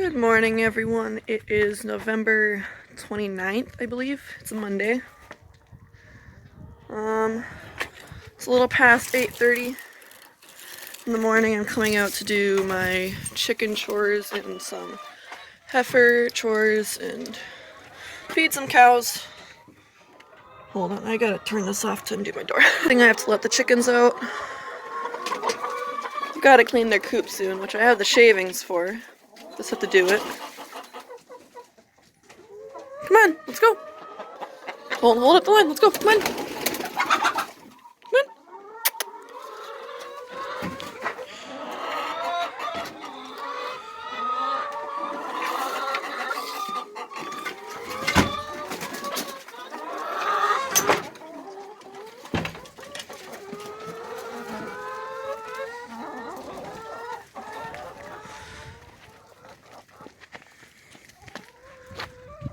Good morning, everyone. It is November 29th, I believe. It's a Monday. It's a little past 8:30 in the morning. I'm coming out to do my chicken chores and some heifer chores and feed some cows. Hold on, I gotta turn this off to undo my door. I think I have to let the chickens out. Gotta clean their coop soon, which I have the shavings for. Just have to do it. Come on, let's go. Hold up the line, let's go, come on. Come on.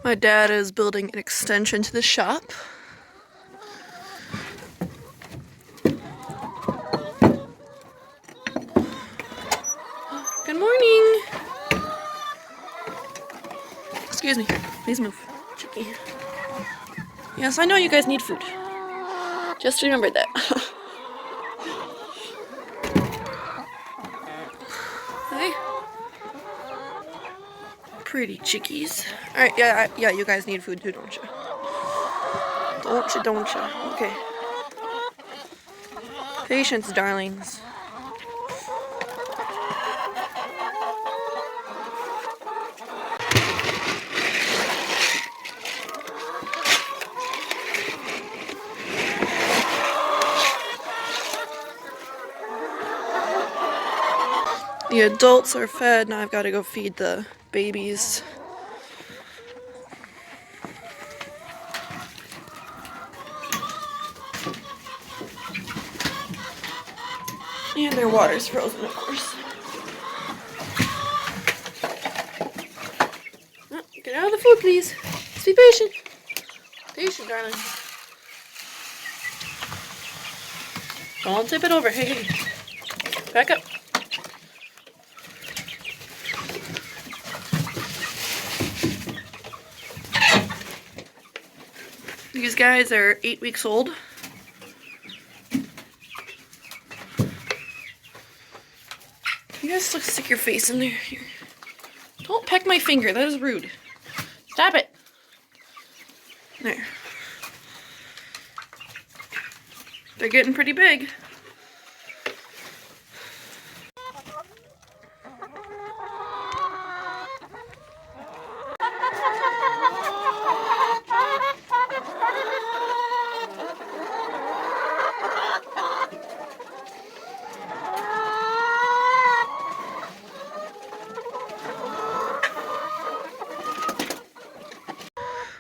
My dad is building an extension to the shop. Good morning. Excuse me. Please move. Chicky. Yes, I know you guys need food. Just remember that. Hey. Pretty chickies. Alright, yeah, you guys need food too, don't you? Don't you? Okay. Patience, darlings. The adults are fed, now I've got to go feed the babies. And their water's frozen, of course. Oh, get out of the food, please. Just be patient. Patient, darling. Don't tip it over. Hey. Back up. These guys are 8 weeks old. You guys stick your face in there. Here. Don't peck my finger. That is rude. Stop it. There. They're getting pretty big.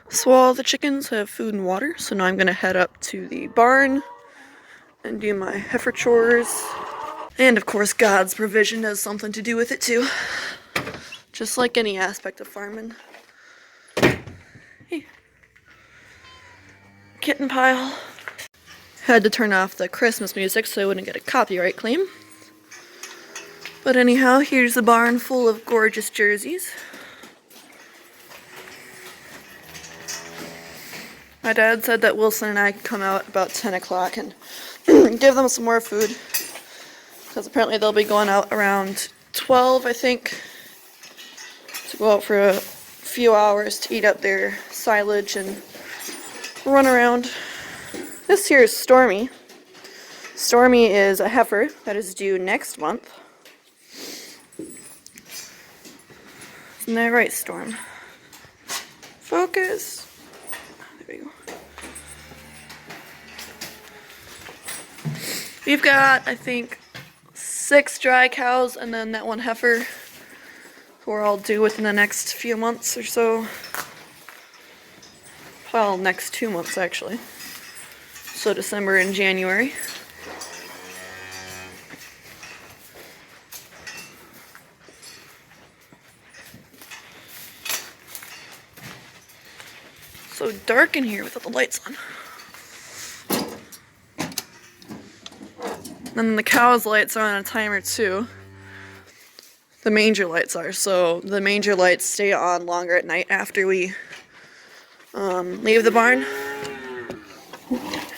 So all the chickens have food and water, so now I'm gonna head up to the barn and do my heifer chores. And of course, God's provision has something to do with it too. Just like any aspect of farming. Hey. Kitten pile. Had to turn off the Christmas music so I wouldn't get a copyright claim. But anyhow, here's the barn full of gorgeous jerseys. My dad said that Wilson and I could come out about 10 o'clock and give them some more food. Because apparently they'll be going out around 12, I think, to go out for a few hours to eat up their silage and run around. This here is Stormy. Stormy is a heifer that is due next month. Isn't that right, Storm? Focus. There we go. We've got, I think, 6 dry cows and then that one heifer who are all due within the next few months or so. Well, next 2 months actually. So December and January. So dark in here without the lights on. And then the cow's lights are on a timer too. the manger lights are. So the manger lights stay on longer at night after we leave the barn.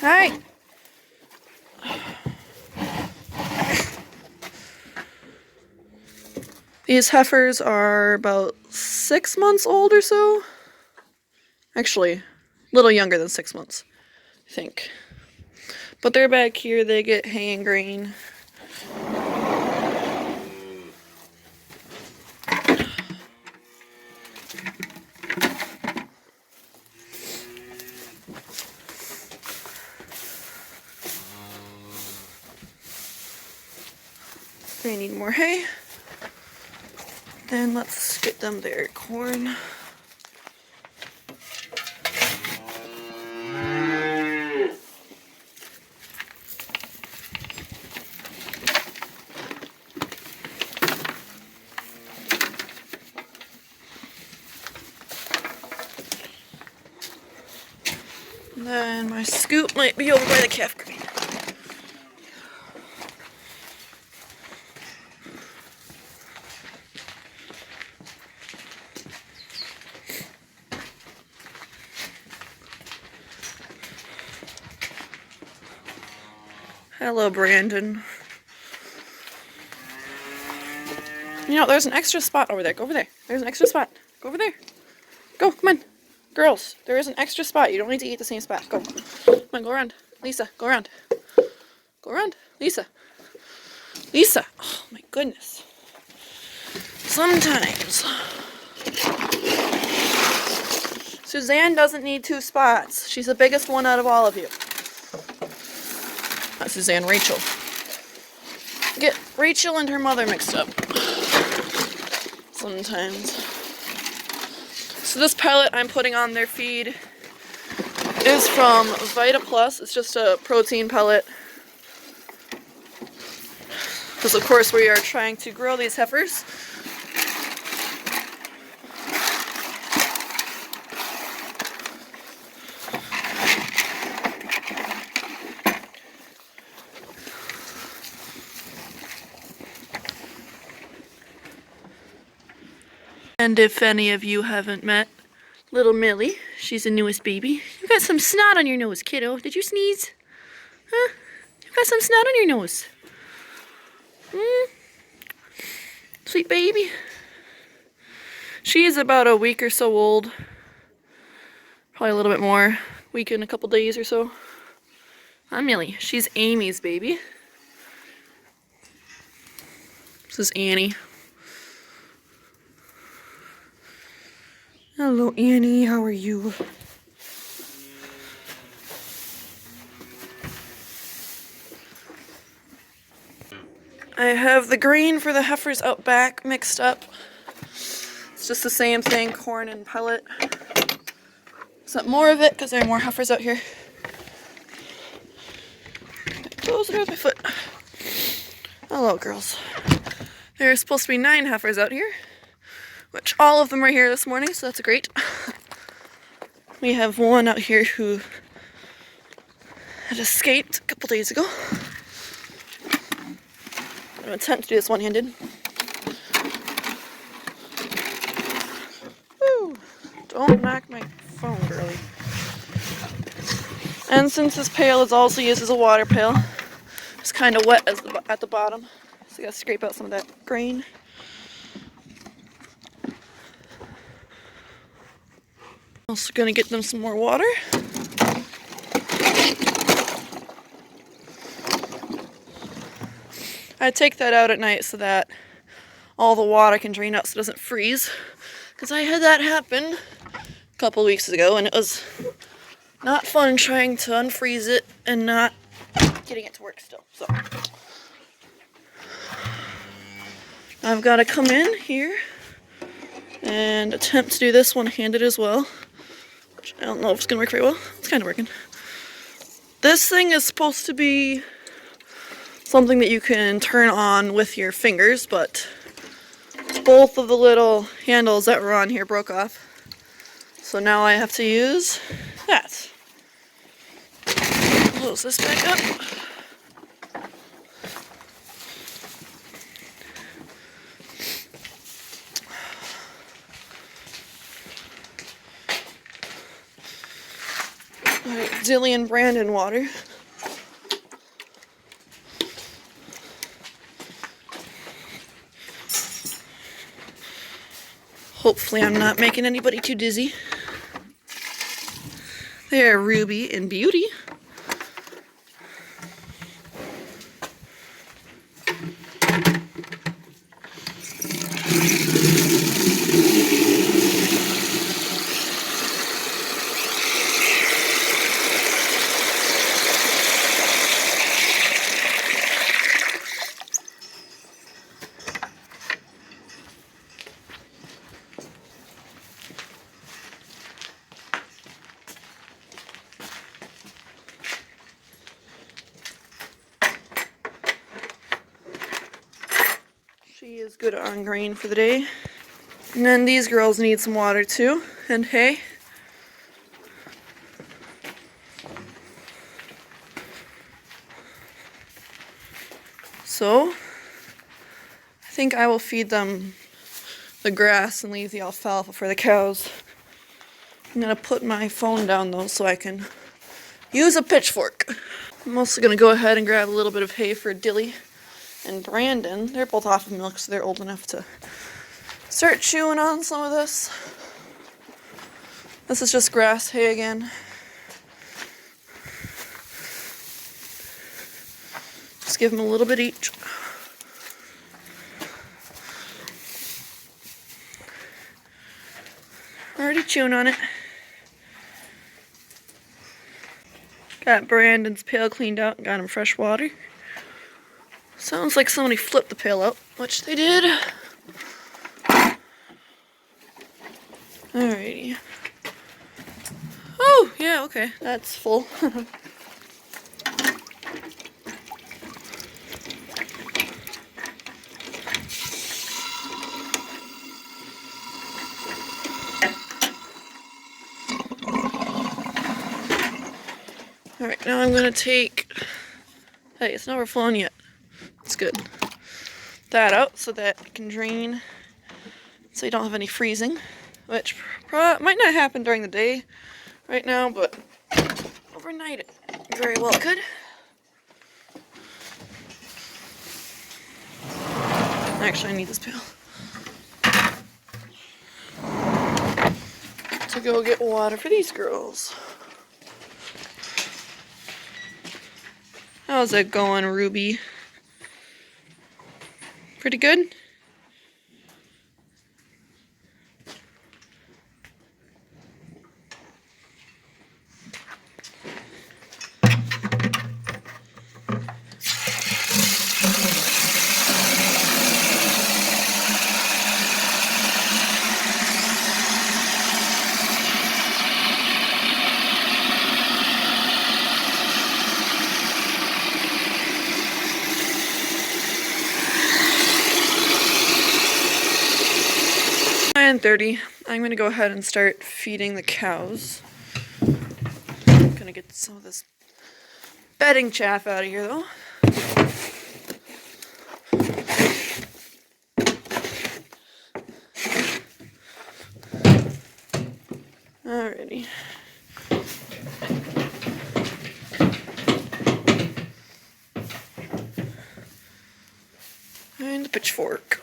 Hi. These heifers are about 6 months old or so. Actually, a little younger than 6 months, I think. But they're back here, they get hay and grain. They need more hay. Then let's get them their corn. And then my scoop might be over by the calf crate. Hello, Brandon. You know, there's an extra spot over there. Go over there. There's an extra spot. Go over there. Go, come on. Girls, there is an extra spot. You don't need to eat the same spot. Go. Come on, go around. Lisa, go around. Go around. Lisa. Lisa. Oh, my goodness. Sometimes. Suzanne doesn't need 2 spots. She's the biggest one out of all of you. Not Suzanne, Rachel. Get Rachel and her mother mixed up. Sometimes. So this pellet I'm putting on their feed is from Vita Plus. It's just a protein pellet. Because of course we are trying to grow these heifers. And if any of you haven't met little Millie, she's the newest baby. You got some snot on your nose, kiddo. Did you sneeze? Huh? You got some snot on your nose. Sweet baby. She is about a week or so old. Probably a little bit more. Week and a couple days or so. I'm Millie. She's Amy's baby. This is Annie. Hello, Annie. How are you? I have the grain for the heifers out back mixed up. It's just the same thing, corn and pellet. Except more of it because there are more heifers out here. Close it with my foot. Hello, girls. There are supposed to be 9 heifers out here, which all of them are here this morning, so that's great. We have one out here who had escaped a couple days ago. I'm going to attempt to do this one-handed. Woo! Don't knock my phone, girlie. And since this pail is also used as a water pail, it's kind of wet at the bottom, so I got to scrape out some of that grain. Also gonna get them some more water. I take that out at night so that all the water can drain out so it doesn't freeze. Because I had that happen a couple weeks ago and it was not fun trying to unfreeze it and not getting it to work still. So I've got to come in here and attempt to do this one-handed as well. Which I don't know if it's gonna work very well. It's kind of working. This thing is supposed to be something that you can turn on with your fingers, but both of the little handles that were on here broke off. So now I have to use that. Close this back up. Alright, Dilly and Brandon water. Hopefully I'm not making anybody too dizzy. There, Ruby and Beauty. She is good on grain for the day. And then these girls need some water too, and hay. So, I think I will feed them the grass and leave the alfalfa for the cows. I'm gonna put my phone down though so I can use a pitchfork. I'm also gonna go ahead and grab a little bit of hay for Dilly and Brandon. They're both off of milk, so they're old enough to start chewing on some of this. This is just grass hay again. Just give them a little bit each. Already chewing on it. Got Brandon's pail cleaned out and got him fresh water. Sounds like somebody flipped the pail out, which they did. Alrighty. Oh, yeah, okay, that's full. Alright, now I'm gonna take, hey, it's not overflowing yet. It's good. That out so that it can drain so you don't have any freezing, which might not happen during the day right now, but overnight it very well could. Actually, I need this pail to go get water for these girls. How's it going, Ruby? Pretty good? And 30. I'm gonna go ahead and start feeding the cows. I'm gonna get some of this bedding chaff out of here though. Alrighty. And the pitchfork.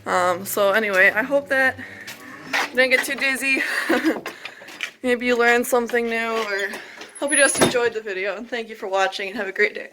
So anyway, I hope that you didn't get too dizzy. Maybe you learned something new, or hope you just enjoyed the video, and thank you for watching and have a great day.